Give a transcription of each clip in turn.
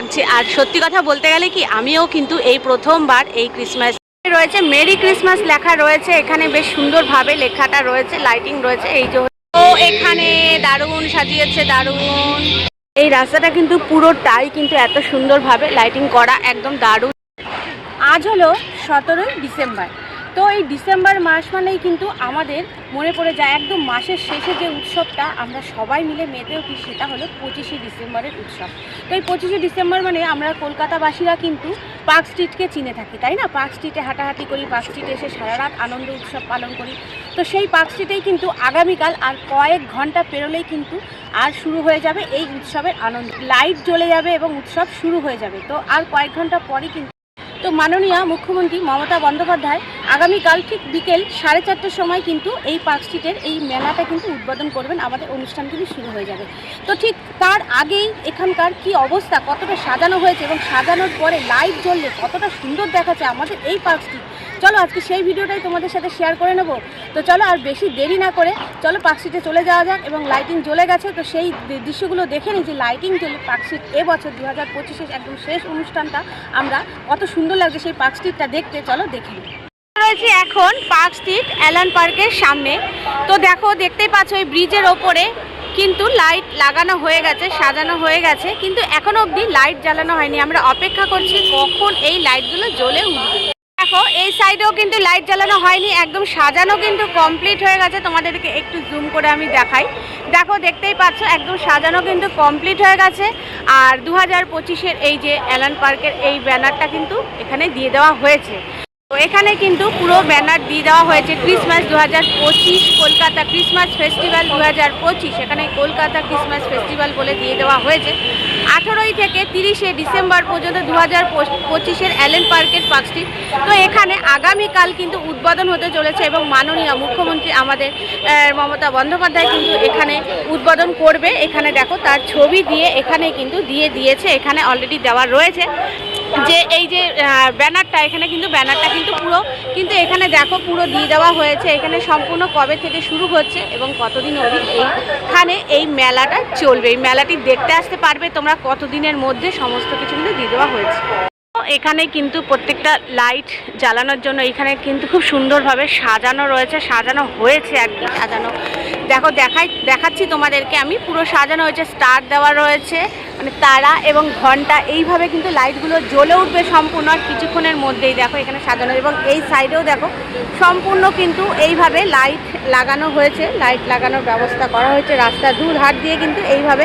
লাগছে। আর সত্যি কথা বলতে গেলে কি, আমিও কিন্তু এই প্রথমবার এই ক্রিসমাস রয়েছে, মেরি ক্রিসমাস লেখা রয়েছে এখানে, বেশ সুন্দরভাবে লেখাটা রয়েছে, লাইটিং রয়েছে। এই যে ও এখানে দারুণ সাজিয়েছে, দারুণ। এই রাস্তাটা কিন্তু পুরোটাই কিন্তু এত সুন্দরভাবে লাইটিং করা, একদম দারুণ। আজ হলো 17ই ডিসেম্বর। তো এই ডিসেম্বর মাস মানেই কিন্তু আমাদের মনে পড়ে যায় একদম মাসের শেষে যে উৎসবটা আমরা সবাই মিলে মেতে উঠি, সেটা হলো 25শে ডিসেম্বরের উৎসব। তো এই 25শে ডিসেম্বর মানে আমরা কলকাতাবাসীরা কিন্তু পার্ক স্ট্রিটকে চিনে থাকি, তাই না? পার্ক স্ট্রিটে হাঁটাহাঁটি করি, পার্ক স্ট্রিটে এসে সারা রাত আনন্দ উৎসব পালন করি। তো সেই পার্ক স্ট্রিটেই কিন্তু আগামীকাল আর কয়েক ঘন্টা পেরোলেই কিন্তু আর শুরু হয়ে যাবে এই উৎসবের আনন্দ। লাইট জ্বলে যাবে এবং উৎসব শুরু হয়ে যাবে। তো আর কয়েক ঘন্টা পরই কিন্তু মাননীয় মুখ্যমন্ত্রী মমতা বন্দ্যোপাধ্যায় আগামীকাল ঠিক বিকেল 4:30টার সময় কিন্তু এই পার্ক স্ট্রিটের এই মেলাটা কিন্তু উদ্বোধন করবেন, আমাদের অনুষ্ঠান কিন্তু শুরু হয়ে যাবে। তো ঠিক তার আগেই এখানকার কি অবস্থা, কতটা সাজানো হয়েছে এবং সাজানোর পরে লাইট জ্বললে কতটা সুন্দর দেখাচ্ছে আমাদের এই পার্ক স্ট্রিট, চলো আজকে সেই ভিডিওটাই তোমাদের সাথে শেয়ার করে নেব। তো চলো আর বেশি দেরি না করে চলো পার্ক স্ট্রিটে চলে যাওয়া যাক। এবং লাইটিং জ্বলে গেছে, তো সেই দৃশ্যগুলো দেখে নিই যে লাইটিং জ্বলে পার্ক স্ট্রিট এবছর 2025-এর একদম শেষ অনুষ্ঠানটা আমরা কত সুন্দর লাগছে সেই পার্ক স্ট্রিটটা দেখতে। চলো দেখে নিই। রয়েছে এখন পার্ক স্ট্রিট অ্যালান পার্কের সামনে। তো দেখো, দেখতেই পাচ্ছ ওই ব্রিজের ওপরে কিন্তু লাইট লাগানো হয়ে গেছে, সাজানো হয়ে গেছে, কিন্তু এখনো অবধি লাইট জ্বালানো হয়নি। আমরা অপেক্ষা করছি কখন এই লাইটগুলো জ্বলে উঠবে। দেখো এই সাইডেও কিন্তু লাইট জ্বালানো হয়নি, একদম সাজানো কিন্তু কমপ্লিট হয়ে গেছে। তোমাদেরকে একটু জুম করে আমি দেখাই। দেখো দেখতেই পাচ্ছ একদম সাজানো কিন্তু কমপ্লিট হয়ে গেছে। আর 2025-এর এই যে অ্যালান পার্কের এই ব্যানারটা কিন্তু এখানে দিয়ে দেওয়া হয়েছে। তো এখানে কিন্তু পুরো ব্যানার দিয়ে দেওয়া হয়েছে ক্রিসমাস 2025, কলকাতা ক্রিসমাস ফেস্টিভ্যাল 2025। এখানে কলকাতা ক্রিসমাস ফেস্টিভ্যাল বলে দিয়ে দেওয়া হয়েছে। 18ই থেকে 30শে ডিসেম্বর পর্যন্ত 2025-এর অ্যালেন পার্কের পার্ক স্ট্রিট। তো এখানে আগামীকাল কিন্তু উদ্বোধন হতে চলেছে এবং মাননীয় মুখ্যমন্ত্রী আমাদের মমতা বন্দ্যোপাধ্যায় কিন্তু এখানে উদ্বোধন করবে। এখানে দেখো তার ছবি দিয়ে এখানে কিন্তু দিয়ে দিয়েছে, এখানে অলরেডি দেওয়া রয়েছে যে এই যে ব্যানারটা, এখানে কিন্তু ব্যানারটা কিন্তু পুরো কিন্তু এখানে দেখো পুরো দিয়ে দেওয়া হয়েছে। এখানে সম্পূর্ণ কবে থেকে শুরু হচ্ছে এবং কতদিন অবধি এইখানে এই মেলাটা চলবে। এই মেলাটি দেখতে আসতে পারবে তোমরা কতদিনের মধ্যে, সমস্ত কিছু কিন্তু দিয়ে দেওয়া হয়েছে। এখানে কিন্তু প্রত্যেকটা লাইট জ্বালানোর জন্য এখানে কিন্তু খুব সুন্দরভাবে সাজানো রয়েছে, সাজানো হয়েছে আর কি। সাজানো দেখো দেখাচ্ছি তোমাদেরকে আমি, পুরো সাজানো হয়েছে, স্টার দেওয়া রয়েছে, মানে তারা এবং ঘন্টা, এইভাবে কিন্তু লাইটগুলো জ্বলে উঠবে সম্পূর্ণ আর কিছুক্ষণের মধ্যেই। দেখো এখানে সাজানো এবং এই সাইডেও দেখো সম্পূর্ণ কিন্তু এইভাবে লাইট লাগানো হয়েছে, লাইট লাগানোর ব্যবস্থা করা হয়েছে। রাস্তা দুধার দিয়ে কিন্তু এইভাবে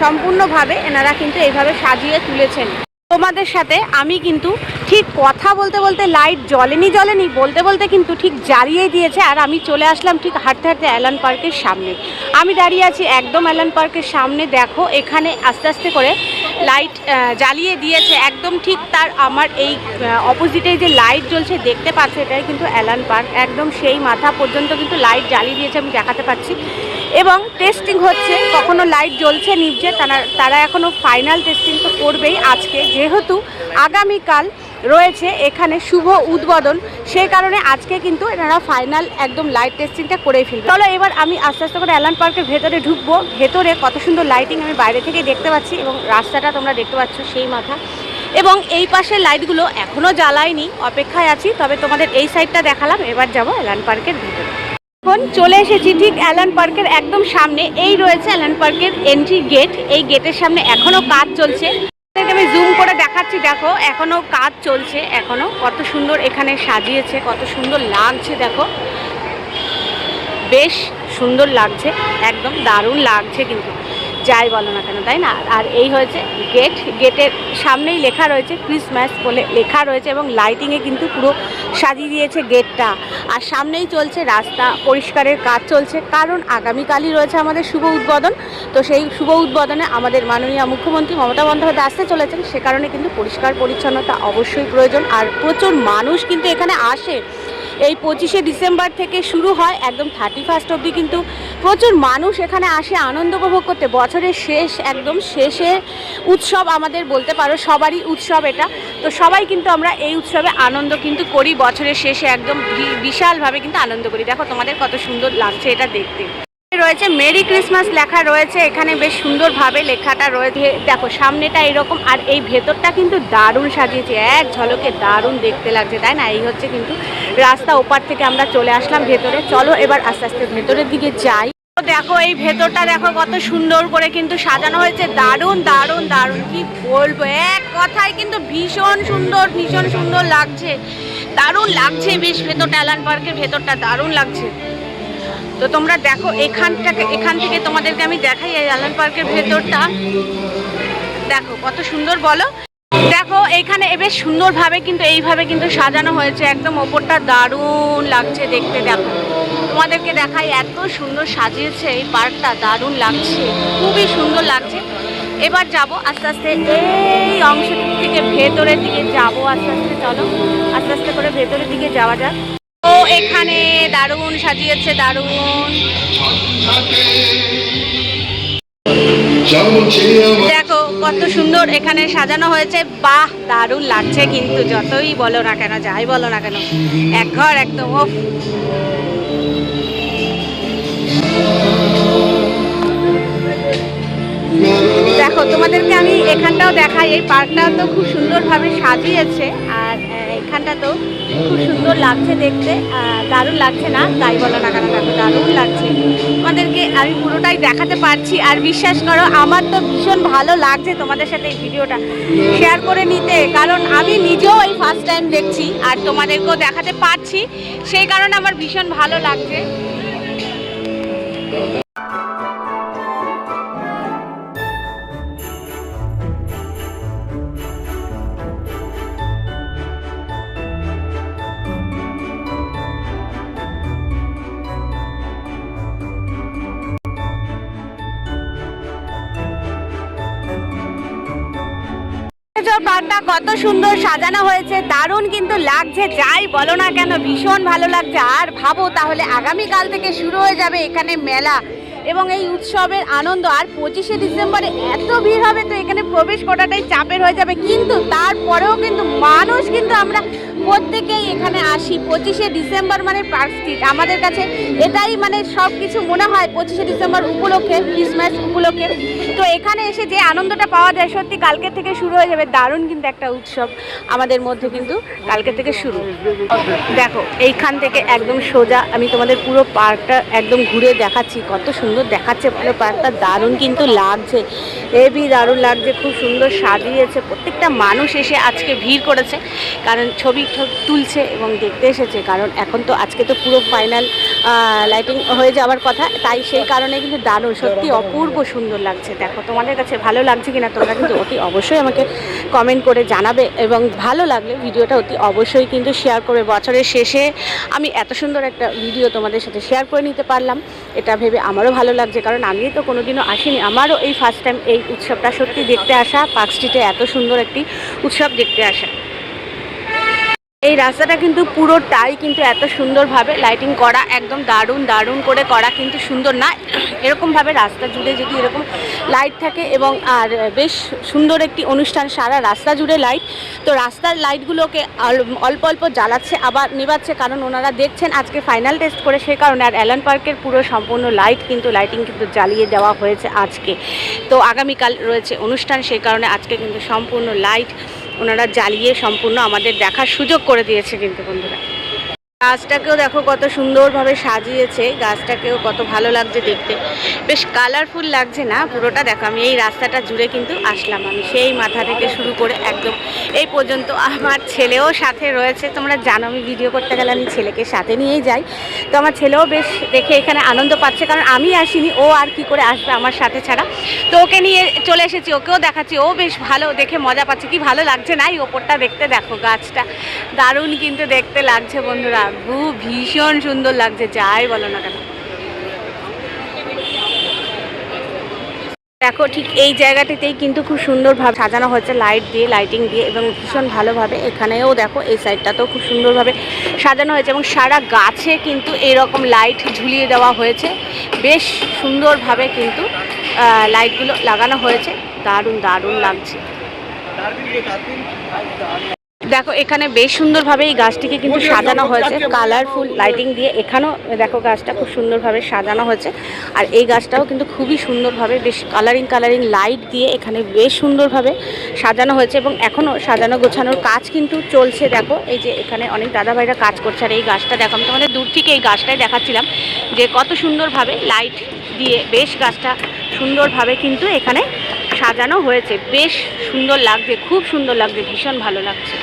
সম্পূর্ণভাবে এনারা কিন্তু এইভাবে সাজিয়ে তুলেছেন। তোমাদের সাথে আমি কিন্তু ঠিক কথা বলতে বলতে লাইট জ্বলেনি বলতে বলতে কিন্তু ঠিক জ্বালিয়ে দিয়েছে। আর আমি চলে আসলাম ঠিক হাঁটতে হাঁটতে অ্যালান পার্কের সামনে। আমি দাঁড়িয়ে আছি একদম অ্যালান পার্কের সামনে। দেখো এখানে আস্তে আস্তে করে লাইট জ্বালিয়ে দিয়েছে, একদম ঠিক তার আমার এই অপোজিটে যে লাইট জ্বলছে দেখতে পাচ্ছ, এটাই কিন্তু অ্যালান পার্ক। একদম সেই মাথা পর্যন্ত কিন্তু লাইট জ্বালিয়ে দিয়েছে, আমি দেখাতে পাচ্ছি। এবং টেস্টিং হচ্ছে, কখনো লাইট জ্বলছে নিভছে, তারা এখনও ফাইনাল টেস্টিং তো করবেই আজকে, যেহেতু আগামীকাল রয়েছে এখানে শুভ উদ্বোধন, সেই কারণে আজকে কিন্তু এনারা ফাইনাল একদম লাইট টেস্টিংটা করেই ফেলবে। চলো এবার আমি আস্তে আস্তে করে অ্যালান পার্কের ভেতরে ঢুকবো। ভেতরে কত সুন্দর লাইটিং আমি বাইরে থেকে দেখতে পাচ্ছি এবং রাস্তাটা তোমরা দেখতে পাচ্ছ সেই মাথা। এবং এই পাশের লাইটগুলো এখনও জ্বালায়নি, অপেক্ষায় আছি। তবে তোমাদের এই সাইডটা দেখালাম, এবার যাবো অ্যালান পার্কের ভেতরে। এখন চলে এসেছি ঠিক অ্যালান পার্কের একদম সামনে। এই রয়েছে অ্যালান পার্কের এন্ট্রি গেট। এই গেটের সামনে এখনও কাজ চলছে, আমি জুম করে দেখাচ্ছি। দেখো এখনো কাজ চলছে, এখনো কত সুন্দর এখানে সাজিয়েছে, কত সুন্দর লাগছে। দেখো বেশ সুন্দর লাগছে, একদম দারুণ লাগছে কিন্তু, যাই বলো না কেন, তাই না? আর এই হয়েছে গেট, গেটের সামনেই লেখা রয়েছে ক্রিসমাস বলে লেখা রয়েছে এবং লাইটিংয়ে কিন্তু পুরো সাজিয়ে দিয়েছে গেটটা। আর সামনেই চলছে রাস্তা পরিষ্কারের কাজ চলছে, কারণ আগামীকালই রয়েছে আমাদের শুভ উদ্বোধন। তো সেই শুভ উদ্বোধনে আমাদের মাননীয় মুখ্যমন্ত্রী মমতা বন্দ্যোপাধ্যায় আসতে চলেছেন, সে কারণে কিন্তু পরিষ্কার পরিচ্ছন্নতা অবশ্যই প্রয়োজন। আর প্রচুর মানুষ কিন্তু এখানে আসে। এই 25শে ডিসেম্বর থেকে শুরু হয়, একদম 31 অবধি কিন্তু প্রচুর মানুষ এখানে আসে আনন্দ উপভোগ করতে। বছরের শেষ, একদম শেষে উৎসব আমাদের বলতে পারো, সবারই উৎসব এটা। তো সবাই কিন্তু আমরা এই উৎসবে আনন্দ কিন্তু করি, বছরের শেষে একদম বিশালভাবে কিন্তু আনন্দ করি। দেখো তোমাদের কত সুন্দর লাগছে এটা দেখতে। রয়েছে মেরি ক্রিসমাস লেখা রয়েছে এখানে, বেশ সুন্দরভাবে লেখাটা রয়েছে। দেখো সামনেটা এরকম, আর এই ভেতরটা কিন্তু দারুণ সাজিয়েছে, এক ঝলকে দারুণ দেখতে লাগছে, তাই না? এই হচ্ছে কিন্তু রাস্তা, ওপার থেকে আমরা চলে আসলাম ভেতরে। চলো এবার আস্তে আস্তে ভেতরের দিকে যাই। দেখো এই ভেতরটা দেখো কত সুন্দর করে কিন্তু সাজানো হয়েছে, দারুণ দারুণ দারুণ, কি বলবো, এক কথায় কিন্তু ভীষণ সুন্দর, ভীষণ সুন্দর লাগছে, দারুণ লাগছে বেশ। ভেতরটা অ্যালান পার্কের ভেতরটা দারুণ লাগছে। তো তোমরা দেখো এখান থেকে তোমাদেরকে আমি দেখাই এই অ্যালান পার্কের ভেতরটা, দেখো কত সুন্দর বলো। দেখো এখানে বেশ সুন্দরভাবে কিন্তু এইভাবে কিন্তু সাজানো হয়েছে, একদম ওপরটা দারুণ লাগছে দেখতে। দেখো তোমাদেরকে দেখাই, এত সুন্দর সাজিয়েছে এই পার্কটা, দারুণ লাগছে, খুবই সুন্দর লাগছে। এবার যাব আস্তে আস্তে এই অংশ থেকে ভেতরের দিকে যাব আস্তে আস্তে। চলো আস্তে আস্তে করে ভেতরের দিকে যাওয়া যাক। ও এখানে দারুণ সাজিয়েছে, দারুণ। দেখো কত সুন্দর এখানে সাজানো হয়েছে, বাহ দারুণ লাগছে কিন্তু, যতই বলো না কেন, যাই বলো না কেন, এক ঘর একদম। দেখো তোমাদেরকে আমি এখানটাও দেখাই, এই পার্কটাও তো খুব সুন্দরভাবে সাজিয়েছে, আর এখানটা তো খুব সুন্দর লাগছে দেখতে, দারুণ লাগছে না, তাই বলো না কেন, দেখো দারুণ লাগছে। তোমাদেরকে আমি পুরোটাই দেখাতে পারছি, আর বিশ্বাস করো আমার তো ভীষণ ভালো লাগছে তোমাদের সাথে এই ভিডিওটা শেয়ার করে নিতে, কারণ আমি নিজেও এই ফার্স্ট টাইম দেখছি আর তোমাদেরকেও দেখাতে পারছি, সেই কারণে আমার ভীষণ ভালো লাগছে। পার্কটা কত সুন্দর সাজানো হয়েছে, দারুণ কিন্তু লাগছে, যাই বলো না কেন ভীষণ ভালো লাগছে। আর ভাবো তাহলে আগামীকাল থেকে শুরু হয়ে যাবে এখানে মেলা এবং এই উৎসবের আনন্দ, আর 25শে ডিসেম্বরে এত ভিড় হবে, তো এখানে প্রবেশ করাটাই চাপের হয়ে যাবে, কিন্তু তারপরেও কিন্তু মানুষ কিন্তু আমরা প্রত্যেকেই এখানে আসি। 25শে ডিসেম্বর মানে পার্ক স্ট্রিট, আমাদের কাছে এটাই মানে সব কিছু মনে হয় 25শে ডিসেম্বর উপলক্ষে, ক্রিসমাস উপলক্ষে। তো এখানে এসে যে আনন্দটা পাওয়া যায়, সত্যি কালকে থেকে শুরু হয়ে যাবে, দারুণ কিন্তু একটা উৎসব আমাদের মধ্যে কিন্তু কালকে থেকে শুরু। দেখো এইখান থেকে একদম সোজা আমি তোমাদের পুরো পার্কটা একদম ঘুরে দেখাচ্ছি, কত সুন্দর দেখাচ্ছে পুরো পার্কটা, দারুণ কিন্তু লাগছে, হেভি দারুণ লাগছে, খুব সুন্দর সাজিয়েছে। প্রত্যেকটা মানুষ এসে আজকে ভিড় করেছে, কারণ ছবি তুলছে এবং দেখতে এসেছে, কারণ এখন তো আজকে তো পুরো ফাইনাল লাইটিং হয়ে যাওয়ার কথা, তাই সেই কারণে কিন্তু দারুণ, সত্যি অপূর্ব সুন্দর লাগছে। দেখো তোমাদের কাছে ভালো লাগছে কিনা তোমরা কিন্তু অতি অবশ্যই আমাকে কমেন্ট করে জানাবে, এবং ভালো লাগলে ভিডিওটা অতি অবশ্যই কিন্তু শেয়ার করবে। বছরের শেষে আমি এত সুন্দর একটা ভিডিও তোমাদের সাথে শেয়ার করে নিতে পারলাম, এটা ভেবে আমারও ভালো লাগছে, কারণ আমি তো কোনোদিনও আসিনি, আমারও এই ফার্স্ট টাইম এই উৎসবটা সত্যি দেখতে আসা, পার্ক স্ট্রিটে এত সুন্দর একটি উৎসব দেখতে আসা। এই রাস্তাটা কিন্তু পুরোটাই কিন্তু এত সুন্দরভাবে লাইটিং করা, একদম দারুণ দারুণ করে করা, কিন্তু সুন্দর না এরকমভাবে রাস্তা জুড়ে যদি এরকম লাইট থাকে, এবং আর বেশ সুন্দর একটি অনুষ্ঠান, সারা রাস্তা জুড়ে লাইট, তো রাস্তার লাইটগুলোকে অল্প অল্প জ্বালাচ্ছে আবার নেবাচ্ছে, কারণ ওনারা দেখছেন আজকে ফাইনাল টেস্ট করে, সেই কারণে। আর অ্যালান পার্কের পুরো সম্পূর্ণ লাইটিং কিন্তু জ্বালিয়ে দেওয়া হয়েছে আজকে, তো আগামীকাল রয়েছে অনুষ্ঠান, সেই কারণে আজকে কিন্তু সম্পূর্ণ লাইট ওনারা জ্বালিয়ে সম্পূর্ণ আমাদের দেখার সুযোগ করে দিয়েছে কিন্তু বন্ধুরা। গাছটাকেও দেখো কত সুন্দরভাবে সাজিয়েছে, গাছটাকেও কত ভালো লাগছে দেখতে, বেশ কালারফুল লাগছে না পুরোটা। দেখো আমি এই রাস্তাটা জুড়ে কিন্তু আসলাম, আমি সেই মাথা থেকে শুরু করে একদম এই পর্যন্ত। আমার ছেলেও সাথে রয়েছে, তোমরা জানো আমি ভিডিও করতে গেলে আমি ছেলেকে সাথে নিয়েই যাই, তো আমার ছেলেও বেশ দেখে এখানে আনন্দ পাচ্ছে, কারণ আমি আসিনি, ও আর কি করে আসবে আমার সাথে ছাড়া, তো ওকে নিয়ে চলে এসেছি, ওকেও দেখাচ্ছি, ও বেশ ভালো দেখে মজা পাচ্ছে। কি ভালো লাগছে না এই ওপরটা দেখতে, দেখো গাছটা দারুণ কিন্তু দেখতে লাগছে বন্ধুরা, খুব ভীষণ সুন্দর লাগছে, যাই বলো না কেন। দেখো ঠিক এই জায়গাটিতেই কিন্তু খুব সুন্দরভাবে সাজানো হয়েছে লাইট দিয়ে, লাইটিং দিয়ে, এবং ভীষণ ভালোভাবে এখানেও দেখো এই সাইডটাতেও খুব সুন্দরভাবে সাজানো হয়েছে, এবং সারা গাছে কিন্তু এরকম লাইট ঝুলিয়ে দেওয়া হয়েছে, বেশ সুন্দরভাবে কিন্তু লাইটগুলো লাগানো হয়েছে, দারুণ দারুণ লাগছে। দেখো এখানে বেশ সুন্দরভাবে এই গাছটিকে কিন্তু সাজানো হয়েছে কালারফুল লাইটিং দিয়ে। এখানেও দেখো গাছটা খুব সুন্দরভাবে সাজানো হয়েছে, আর এই গাছটাও কিন্তু খুবই সুন্দরভাবে বেশ কালারিং লাইট দিয়ে এখানে বেশ সুন্দরভাবে সাজানো হয়েছে, এবং এখনও সাজানো গোছানোর কাজ কিন্তু চলছে। দেখো এই যে এখানে অনেক দাদাভাইরা কাজ করছে, আর এই গাছটা দেখো আমি তোমাদের দূর থেকে এই গাছটাই দেখাচ্ছিলাম যে কত সুন্দরভাবে লাইট দিয়ে বেশ গাছটা সুন্দরভাবে কিন্তু এখানে সাজানো হয়েছে। বেশ সুন্দর লাগছে, খুব সুন্দর লাগছে, ভীষণ ভালো লাগছে।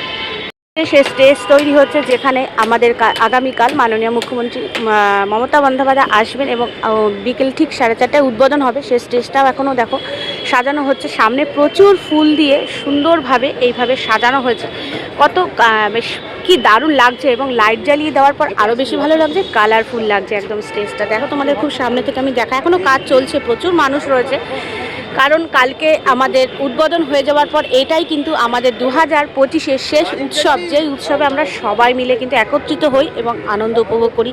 সে স্টেজ তৈরি হচ্ছে যেখানে আমাদের আগামীকাল মাননীয় মুখ্যমন্ত্রী মমতা বন্দ্যোপাধ্যায় আসবেন এবং বিকেল ঠিক 4:30টায় উদ্বোধন হবে। সে স্টেজটাও এখনও দেখো সাজানো হচ্ছে, সামনে প্রচুর ফুল দিয়ে সুন্দরভাবে এইভাবে সাজানো হয়েছে। কত বেশ কি দারুণ লাগছে, এবং লাইট জ্বালিয়ে দেওয়ার পর আরও বেশি ভালো লাগছে, কালারফুল লাগছে একদম স্টেজটা। দেখো তোমাদের খুব সামনে থেকে আমি দেখা, এখনও কাজ চলছে, প্রচুর মানুষ রয়েছে, কারণ কালকে আমাদের উদ্বোধন হয়ে যাওয়ার পর এটাই কিন্তু আমাদের 2025-এর শেষ উৎসব, যেই উৎসবে আমরা সবাই মিলে কিন্তু একত্রিত হই এবং আনন্দ উপভোগ করি,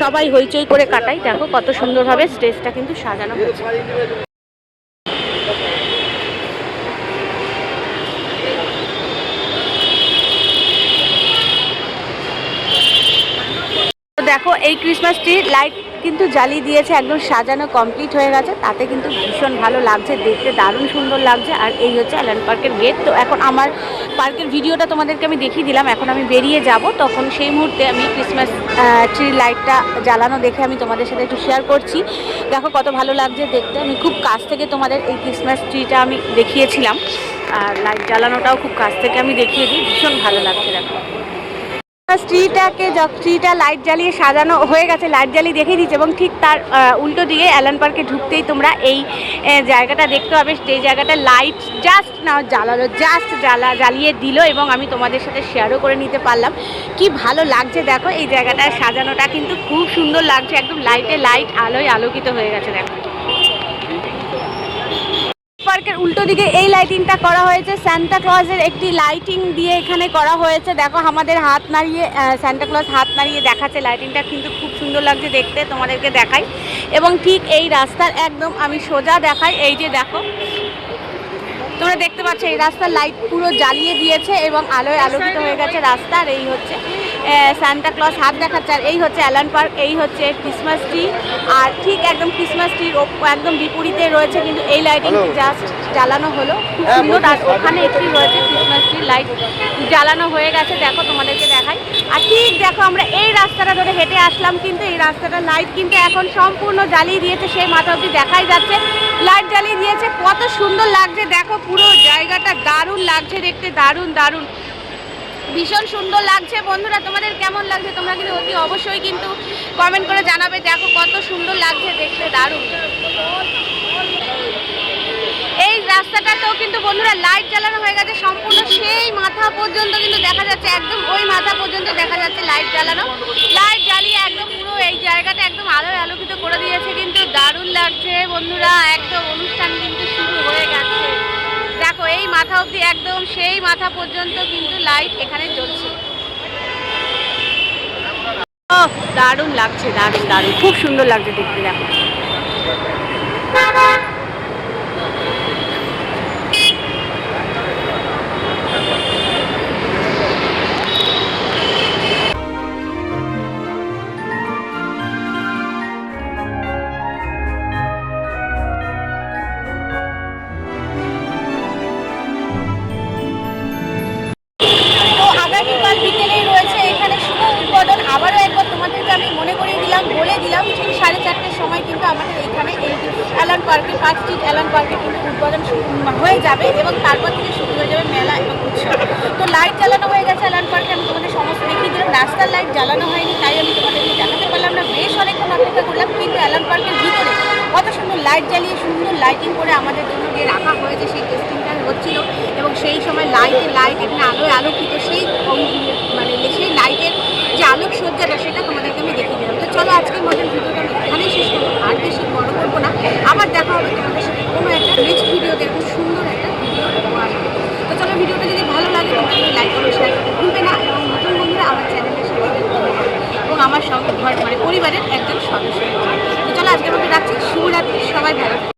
সবাই হইচই করে কাটাই। দেখো কত সুন্দরভাবে স্টেজটা কিন্তু সাজানো হয়েছে। দেখো এই ক্রিসমাস ট্রি লাইট কিন্তু জ্বালিয়ে দিয়েছে, একদম সাজানো কমপ্লিট হয়ে গেছে, তাতে কিন্তু ভীষণ ভালো লাগছে দেখতে, দারুণ সুন্দর লাগছে। আর এই হচ্ছে অ্যালান পার্কের গেট। তো এখন আমার পার্কের ভিডিওটা তোমাদেরকে আমি দেখিয়ে দিলাম, এখন আমি বেরিয়ে যাব, তখন সেই মুহূর্তে আমি ক্রিসমাস ট্রি লাইটটা জ্বালানো দেখে আমি তোমাদের সাথে একটু শেয়ার করছি। দেখো কত ভালো লাগছে দেখতে, আমি খুব কাছ থেকে তোমাদের এই ক্রিসমাস ট্রিটা আমি দেখিয়েছিলাম, আর লাইট জ্বালানোটাও খুব কাছ থেকে আমি দেখিয়ে দিই, ভীষণ ভালো লাগছে। দেখো ট্রিটা লাইট জ্বালিয়ে সাজানো হয়ে গেছে, লাইট জ্বালিয়ে দেখিয়ে দিচ্ছে, এবং ঠিক তার উল্টো দিকে অ্যালান পার্কে ঢুকতেই তোমরা এই জায়গাটা দেখতে পাবে, সেই জায়গাটা লাইট জাস্ট জ্বালিয়ে দিল, এবং আমি তোমাদের সাথে শেয়ারও করে নিতে পারলাম। কি ভালো লাগছে দেখো, এই জায়গাটা সাজানোটা কিন্তু খুব সুন্দর লাগছে, একদম লাইট আলোয় আলোকিত হয়ে গেছে। দেখো পার্কের উল্টো দিকে এই লাইটিংটা করা হয়েছে, সান্টা ক্লজের একটি লাইটিং দিয়ে এখানে করা হয়েছে। দেখো আমাদের হাত নাড়িয়ে সান্টা ক্লজ হাত নাড়িয়ে দেখাচ্ছে, লাইটিংটা কিন্তু খুব সুন্দর লাগছে দেখতে, তোমাদেরকে দেখাই। এবং ঠিক এই রাস্তার একদম আমি সোজা দেখাই, এই যে দেখো তোমরা দেখতে পাচ্ছ এই রাস্তার লাইট পুরো জ্বালিয়ে দিয়েছে এবং আলোয় আলোকিত হয়ে গেছে রাস্তা। আর এই হচ্ছে সান্টা ক্লজ হাত দেখাচ্ছে, আর এই হচ্ছে অ্যালান পার্ক, এই হচ্ছে ক্রিসমাস ট্রি। আর ঠিক একদম ক্রিসমাস ট্রির একদম বিপরীতে রয়েছে কিন্তু এই লাইটিংটি জাস্ট জ্বালানো হলো, খুব সুন্দর। আর ওখানে একটি রয়েছে ক্রিসমাস ট্রি লাইট জ্বালানো হয়ে গেছে, দেখো তোমাদেরকে দেখাই। আর ঠিক দেখো আমরা এই রাস্তাটা ধরে হেঁটে আসলাম, কিন্তু এই রাস্তাটার লাইট কিন্তু এখন সম্পূর্ণ জ্বালিয়ে দিয়েছে, সেই মাথা অবধি দেখাই যাচ্ছে লাইট জ্বালিয়ে দিয়েছে। কত সুন্দর লাগছে দেখো, পুরো জায়গাটা দারুণ লাগছে দেখতে, দারুণ ভীষণ সুন্দর লাগছে। বন্ধুরা তোমাদের কেমন লাগছে তোমরা কিন্তু অতি অবশ্যই কিন্তু কমেন্ট করে জানাবে। দেখো কত সুন্দর লাগছে দেখতে, দারুণ। এই রাস্তাটাতেও কিন্তু বন্ধুরা লাইট জ্বালানো হয়ে গেছে সম্পূর্ণ, সেই মাথা পর্যন্ত কিন্তু দেখা যাচ্ছে, একদম ওই মাথা পর্যন্ত দেখা যাচ্ছে লাইট জ্বালানো, লাইট জ্বালিয়ে একদম পুরো এই জায়গাটা একদম আলোয় আলোকিত করে দিয়েছে, কিন্তু দারুণ লাগছে বন্ধুরা। একদম অনুষ্ঠান কিন্তু শুরু হয়ে গেছে, দেখো এই মাথা অবধি একদম সেই মাথা পর্যন্ত কিন্তু লাইট এখানে জ্বলছে। দারুণ লাগছে, দারুণ খুব সুন্দর লাগছে দেখতে। দেখো আগামীকাল বিকেলেই রয়েছে এখানে শুভ উদ্বোধন। আবারও একবার তোমাদেরকে আমি মনে করিয়ে দিলাম, বলে দিলাম, ঠিক 4:30টার সময় কিন্তু আমাদের এখানে এই অ্যালান পার্কে 5 স্ট্রিট অ্যালান পার্কে কিন্তু উদ্বোধন হয়ে যাবে, এবং তারপর থেকে শুরু হয়ে যাবে মেলা এবং উৎসব। তো লাইট জ্বালানো হয়ে গেছে অ্যালান পার্কে, আমি তোমাদের সমস্ত দেখিয়ে দিলাম। রাস্তার লাইট জ্বালানো হয়নি, তাই আমি তোমাদেরকে দেখাতে পারলাম না, বেশ অনেকক্ষণ অপেক্ষা করলাম, কিন্তু অ্যালান পার্কের ভিতরে কত সুন্দর লাইট জ্বালিয়ে সুন্দর লাইটিং করে আমাদের জন্য যে রাখা হয়েছে, সেই টেস্টিংটা হচ্ছিল, এবং সেই সময় লাইট এখানে আলোয় আলোকিত, সেই মানে সেই লাইটের যে আলোকসজ্জাটা সেটা তোমাদেরকে আমি দেখিয়ে দিলাম। তো চলো আজকের মতন ভিডিওটা আমি এখানেই শেষ করবো, আর বেশি বড় করবো না। আবার দেখা হবে তোমাদের সাথে কোনো একটা নেক্সট ভিডিওতে, খুব সুন্দর একটা ভিডিও আসবে। তো চলো ভিডিওটা যদি ভালো লাগে তোমরা লাইক করো, শেয়ার করতে ভুলবে না, এবং নতুন বন্ধুরা আমার চ্যানেলের সাথে এবং আমার সঙ্গে পরিবারের একজন সদস্য। তো চলো আজকের মতো রাখছি, শুভরাত্রি, সবাই ভালো।